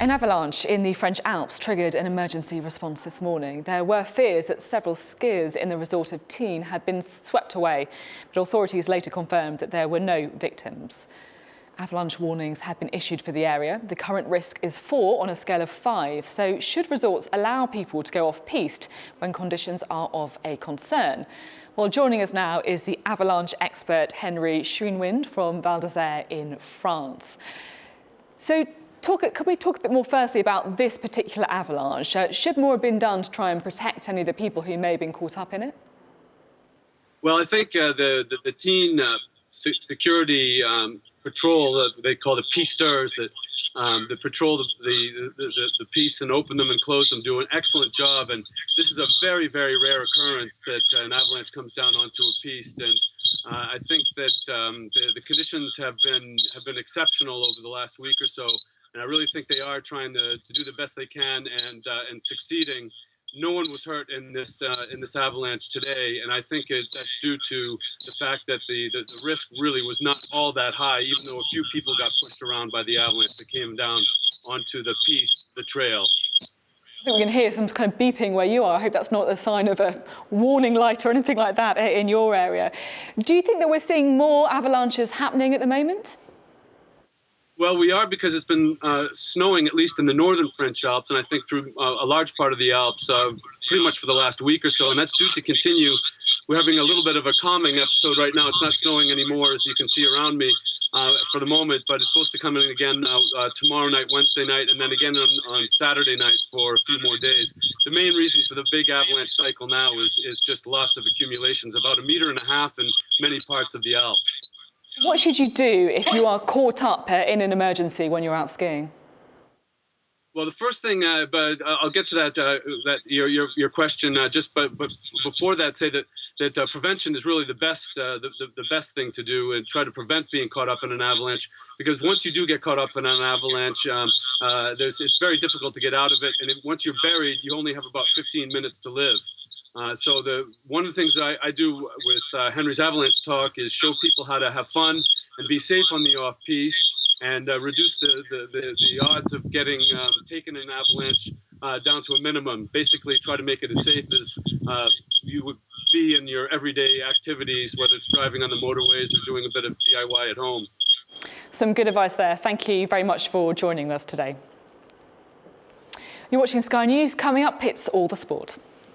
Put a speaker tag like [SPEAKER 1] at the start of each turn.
[SPEAKER 1] An avalanche in the French Alps triggered an emergency response this morning. There were fears that several skiers in the resort of Tignes had been swept away, but authorities later confirmed that there were no victims. Avalanche warnings have been issued for the area. The current risk is 4 on a scale of 5, so should resorts allow people to go off-piste when conditions are of a concern? Well, joining us now is the avalanche expert Schniewind from Val d'Isère in France. So could we talk a bit more firstly about this particular avalanche? Should more have been done to try and protect any of the people who may have been caught up in it?
[SPEAKER 2] Well, I think the teen security patrol, they call the pisteurs, that patrol the piste and open them and close them, do an excellent job. And this is a very, very rare occurrence that an avalanche comes down onto a piste. And I think that the conditions have been exceptional over the last week or so. And I really think they are trying to do the best they can and succeeding. No one was hurt in this avalanche today, and I think that's due to the fact that the risk really was not all that high, even though a few people got pushed around by the avalanche that came down onto the piste, the trail.
[SPEAKER 1] I think we can hear some kind of beeping where you are. I hope that's not a sign of a warning light or anything like that in your area. Do you think that we're seeing more avalanches happening at the moment?
[SPEAKER 2] Well, we are, because it's been snowing, at least in the northern French Alps, and I think through a large part of the Alps, pretty much for the last week or so, and that's due to continue. We're having a little bit of a calming episode right now. It's not snowing anymore, as you can see around me, for the moment, but it's supposed to come in again tomorrow night, Wednesday night, and then again on Saturday night for a few more days. The main reason for the big avalanche cycle now is just loss of accumulations, about 1.5 meters in many parts of the Alps.
[SPEAKER 1] What should you do if you are caught up in an emergency when you're out skiing?
[SPEAKER 2] Well, the first thing, but I'll get to that your question. But before that, say that prevention is really the best thing to do, and try to prevent being caught up in an avalanche. Because once you do get caught up in an avalanche, it's very difficult to get out of it. And once you're buried, you only have about 15 minutes to live. So one of the things that I do with Henry's Avalanche Talk is show people how to have fun and be safe on the off-piste, and reduce the odds of getting taken in an avalanche down to a minimum. Basically, try to make it as safe as you would be in your everyday activities, whether it's driving on the motorways or doing a bit of DIY at home.
[SPEAKER 1] Some good advice there. Thank you very much for joining us today. You're watching Sky News. Coming up, it's all the sport.